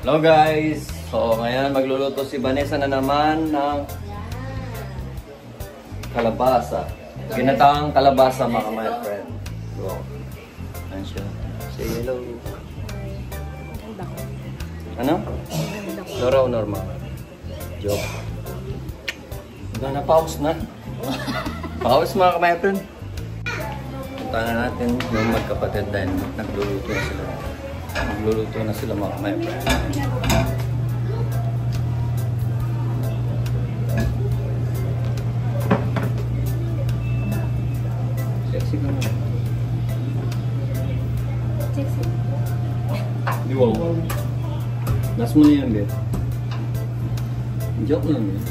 Hello guys! So ngayon magluluto si Vanessa na naman ng kalabasa. Ginataang kalabasa mga my friend. Go. Ayan siya. Say hello. Ano? Dora o normal? Joke. Na-pause na. Pause mga my friend. Punta na natin yung magkapatid dahil nagluluto na sila. Nagluluto na sila mga my friend. Sexy ka na. Sexy. Di wow. Last mo na yan, babe. Joke lang yun.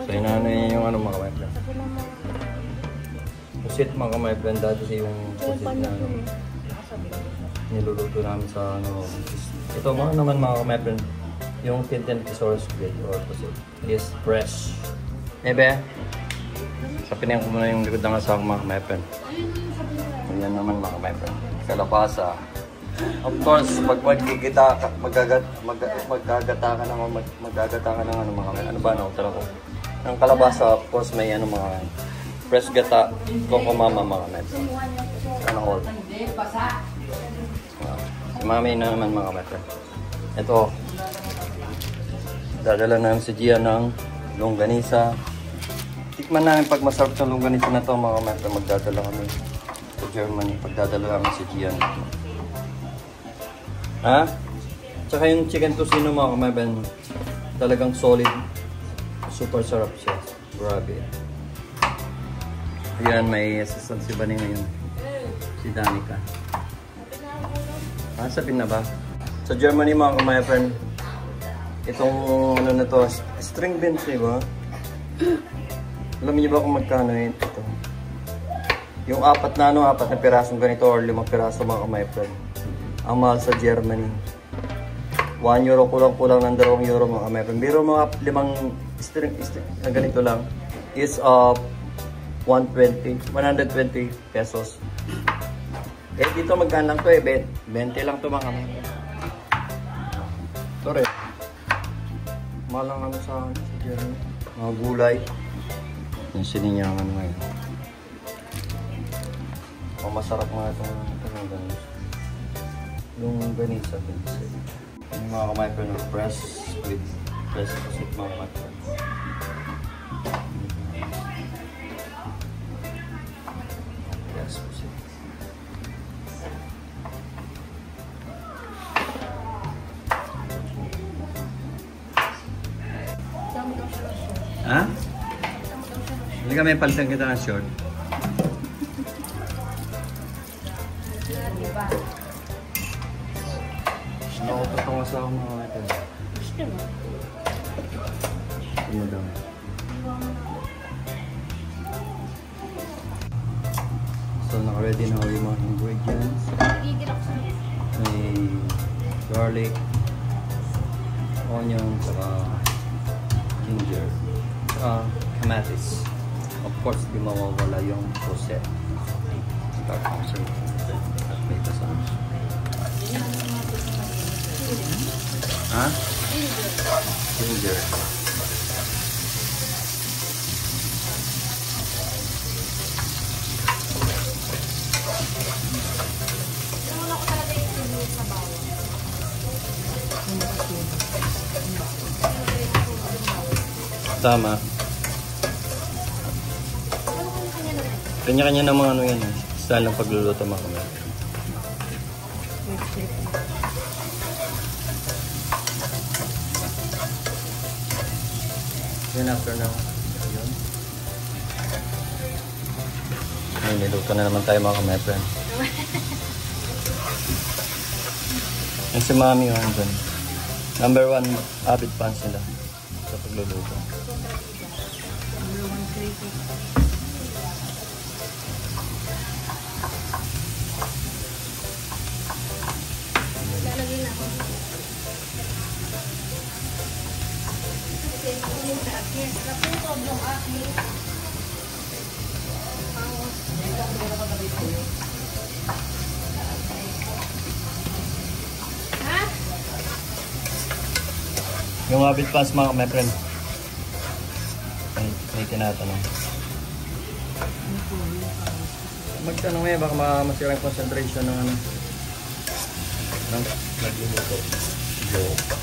So inanay yung ano mga my friend. Pusit mga my friend dati yung pusit na ano, niluluto namin sa ano. Ito mga naman mga my friend, yung Tintin Thesaurus Grade or pusit is fresh. Ebe, sapin ko muna yung likod ng asang mga my friend. Ayan naman mga my friend, kalabasa. Of course, pag magagata ka ng ano mga ano ba na utara ko. Ang kalabasa, of course, may ano mga fresh gata, coco mama mga met. Ano all. Si mami na naman mga met. Ito, dadala namin si Gia ng longganisa. Tikman namin pag masarap ng longganisa na to mga met. Magdadala kami sa Germany. Pagdadala namin si Gia. Ha? Tsaka yung chicken tocino mga kamaban, talagang solid. Super sarap siya. Grabe. Ayan, may assistant si Bani ngayon. Si Danica. Ah, sabihin na ba? Sa Germany mga kamaban, itong ano na to, string beans, diba? Alam niyo ba kung magkano yun ito? Yung apat na pirasong ganito or 5 piraso mga kamaban. Ang mahal sa Germany. 1 euro kulang-kulang ng 2 euro mga kamaban. Biro mga 5 string na ganito lang is 120 pesos. Eh dito magkano lang to 20 lang to mga kamaban. Sorry. Mahal lang ano sa Germany. Mga gulay. Yung sininyang ano ngayon. Masarap nga itong ganito. Yung ganisa din kasi. Yung mga kamay ko ng press with press kasi mga kamay ko. Yes, kasi. Ha? Hindi kami palitan kita ng short. Nakapatong asa ako mga ito. Gusto mo? Ano daw? So naka-ready na yung mga ingredients. May garlic, onion, saka ginger, saka kamatis. Of course, di mawawala yung puset. Start ko sa at may kasama. Ha? Ginger. Tama. Kanya-kanya ng mga ano yan eh. Style ng pagluluto mga kamay. Then after now, yun. Ay, niluto na naman tayo mga kamay friend. Yung si mami yun dun. Number 1 avid fans nila sa pagluluto. Yung habit pass mga my friend. May tinatanong. Magtanong eh, baka masira yung concentration ng ano. Nagluluto. Joke.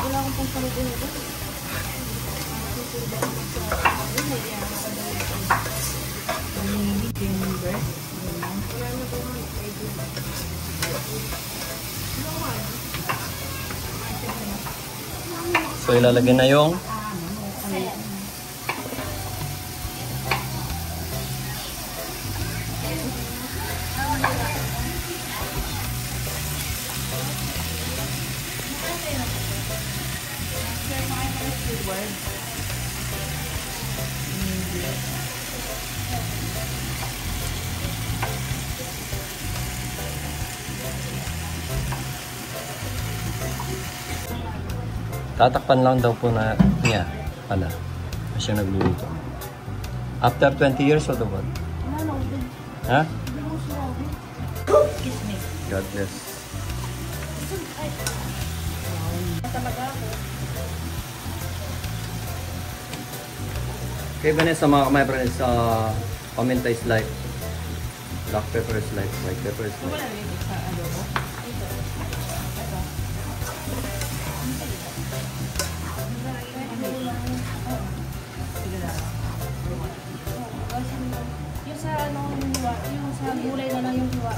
Wala akong pang paluto nito. So ilalagay na yung tatakpan lang daw po na niya pala siya nagluluto. After 20 years old ba? Ha? God bless. Okay, Vanessa, my friends, paminta is life. Black pepper is life. White pepper is life. Yung sa ano, yung sa gulay na lang yung hiwa.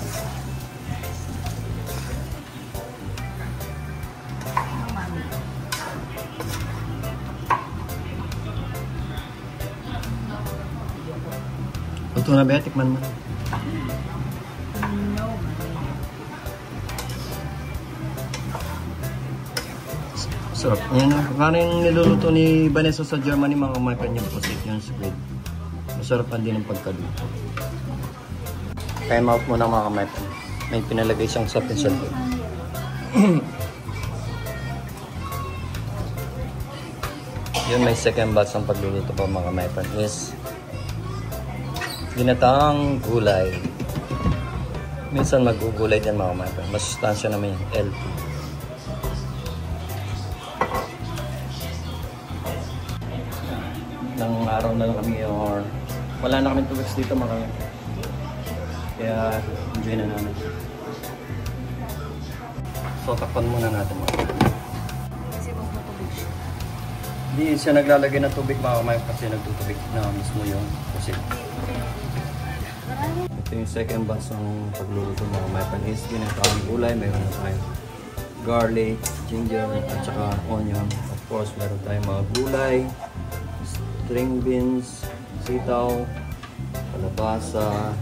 Luto na ba? Tikman mo. Sarap. Yan na. Parang yung niluluto ni Vanessa sa Germany, mga kumakan yung pusit yung squid. Masarap pa din ang pagkaluto. Time out muna mga kamay. May pinalagay siyang sa pinsel. Yun, may second batch ng pagluluto pa mga kamay. Is ginataang gulay. Minsan mag-ugulay din mga kamay. Masustansya naman yung LP. Nang araw na lang kami or wala na kami 2 weeks dito mga kamay. Kaya enjoy na namin. So takpan muna natin mga kamay. Kasi mas matubig siya. Hindi siya naglalagay ng tubig mga kamay kasi nagtutubig na mismo yun. Kasi ito yung second batch ng pagluluto mga kamay. Panis, ginatawang gulay. Mayroon na tayo garlic, ginger, at saka onion. Of course, meron tayong mga gulay, string beans, sitaw, kalabasa.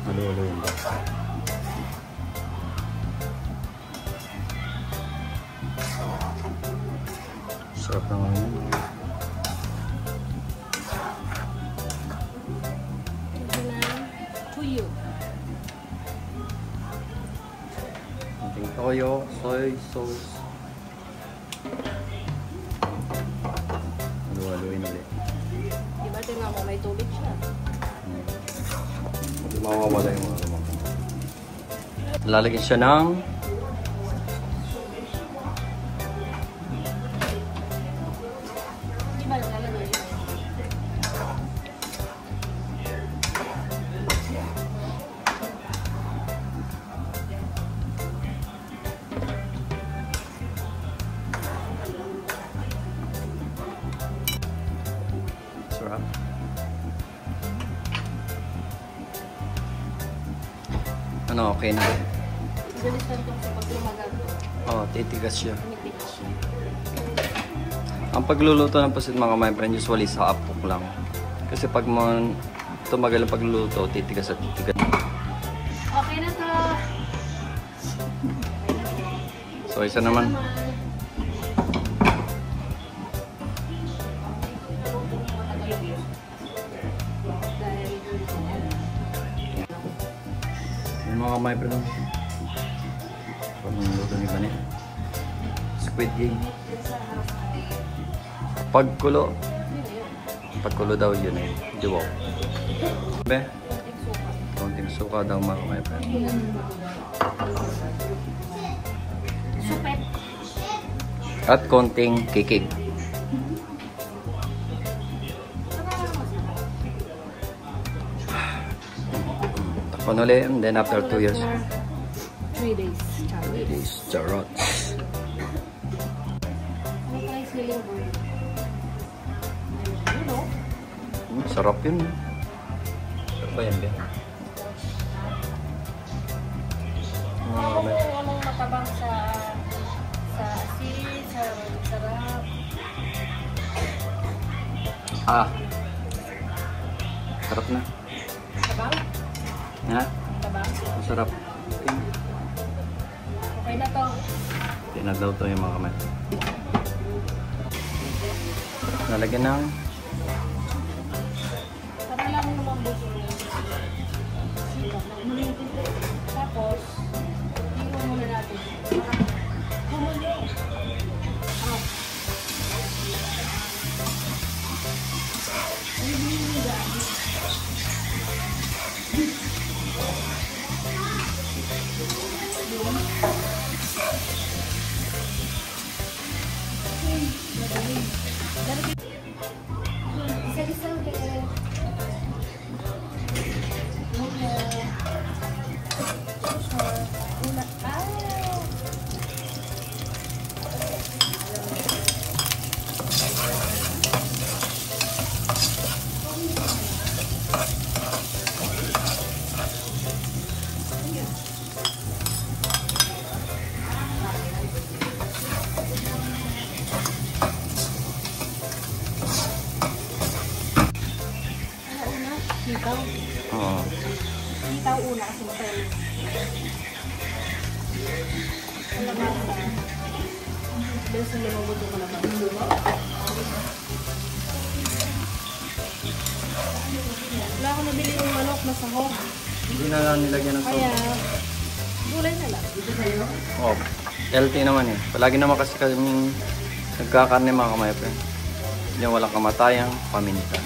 Halo-halo yun ba? Sarap naman yun. Tuyo. Ating toyo, soy sauce. Halo-haloin ulit. Diba tingnan mo may tubig siya? Hindi mawawala yung mga lumang. Lalagyan siya ng Diba lalagay? sarap. Ano, okay na. Bilis lang itong sa paglumagal. Oo, titigas siya. Tumitigas siya. Ang pagluluto ng pasit mga my friend, usually sa apok lang. Kasi pag tumagal ang pagluluto, titigas at titigas. Okay na to. So, isa naman. Mga kamay pa lang. Pagluto ni Bane. Squid Game. Pagkulo. Pagkulo daw yun eh. Dibaw. Be? Konting suka daw mga kamay pa. Supet. At konting kikig. Takpan ulit, and then after 2 years. 3 days. 3 days, charot. Ano pa yung siling bird? Ano? Sarap yun. Sarap ba yan, Be? Ano kung anong matabang sa asin, sa sarap. Ah. Sarap na. Tabang? Ha? Tabang? Masarap. Okay na to. Tinagdaw to yung mga kamay. Nalagyan ng Para lang lumambot yung tapos, tingnan muna natin. Kumulo. Ah. Isa-isa ulit. Hitaw. Oo. Hitaw una kasi matayin. Kalabasa. Dahil sa lumabot yung kalabasa. Wala ako nabili yung manok na sahog. Hindi na nilagyan ng Kaya, soda. gulay na lang. Oh, healthy naman eh. Palagi naman kasi kaming nagkakarne mga kamay pa. Yung walang kamatayang paminta.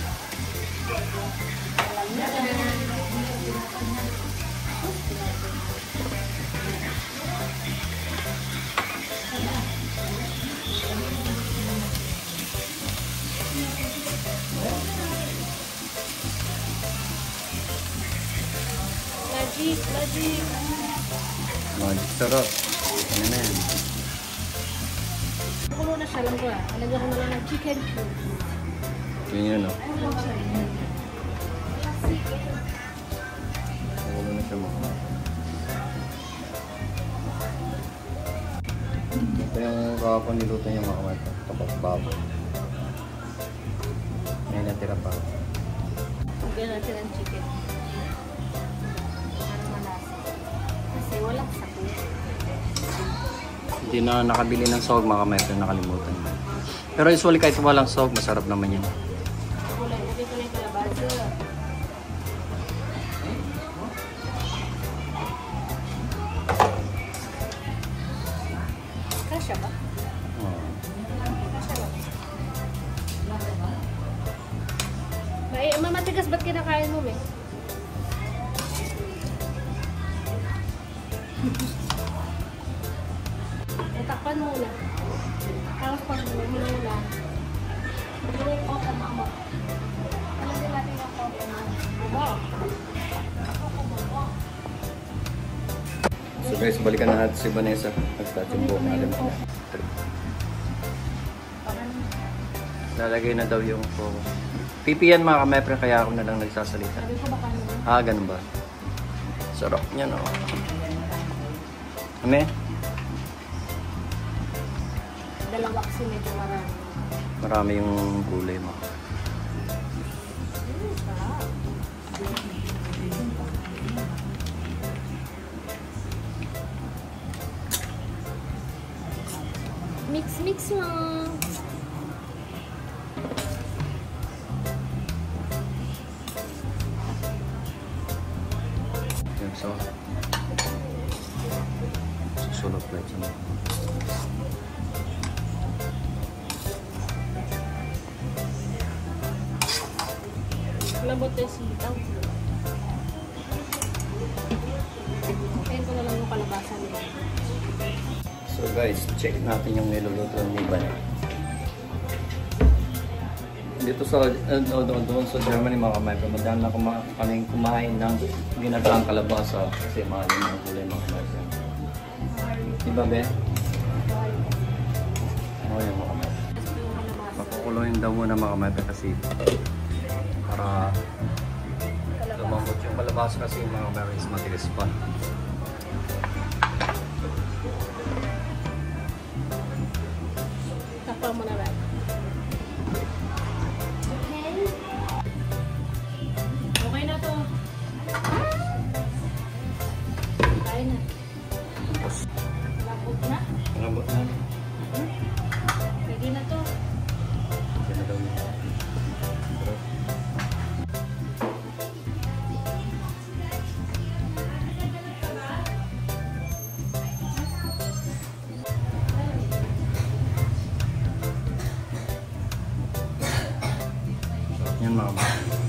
Magic, magic. Magic sarap. Ano na yan? Kulo na siya lang ko ah. Alagyan ko na lang ng chicken cubes. Yun yun o. Nakulo na siya mga kamay. Ito yung kahapon niluto niya mga kamay pa. Tapos babo. May natira pa. Lagyan natin ang chicken. Para malasa. Kasi walang sapo. Hindi na nakabili ng sahog mga kamay pero nakalimutan mo. Pero usually kahit walang sahog, masarap naman yan. Kulay. Lagyan ko na yung kalabasa. Kasya ba? Oh. Kasya ba? Mamatigas ba't kinakain mo, eh? Tatakpan muna. Tapos pag muna. Ito yung coca mama. Alam din natin yung coca mama. So guys, balikan na natin si Vanessa. Nag-touch yung buhok natin. Lalagay na daw yung coco. Pipi yan mga kamepre, kaya ako na lang nagsasalita. Sabi ko baka naman. Ah, ganun ba? Sarap niya, no? Ame? Dalawa kasi medyo marami. Marami yung gulay mo. Mix mo. Yun, so, sulok light sa mga. Malambot na yung sitaw. Kaya ko na lang yung kalabasan nila. So guys, check natin yung niluluto ni Ivan. Dito sa doon sa Germany mga kamay, madami na kaming kumain ng ginagaang kalabasa kasi mahal yung mga kulay mga kamay. Diba be? Oo yung mga kamay. Makukulo yung daw muna mga kamay kasi para lumambot yung kalabasa kasi yung mga kamay is matigas pa. Takpan mo na ba? Okay na to. Kaya na. Labot na. Malambot na. Pwede na to. Okay na daw yun. Yan mga kamay.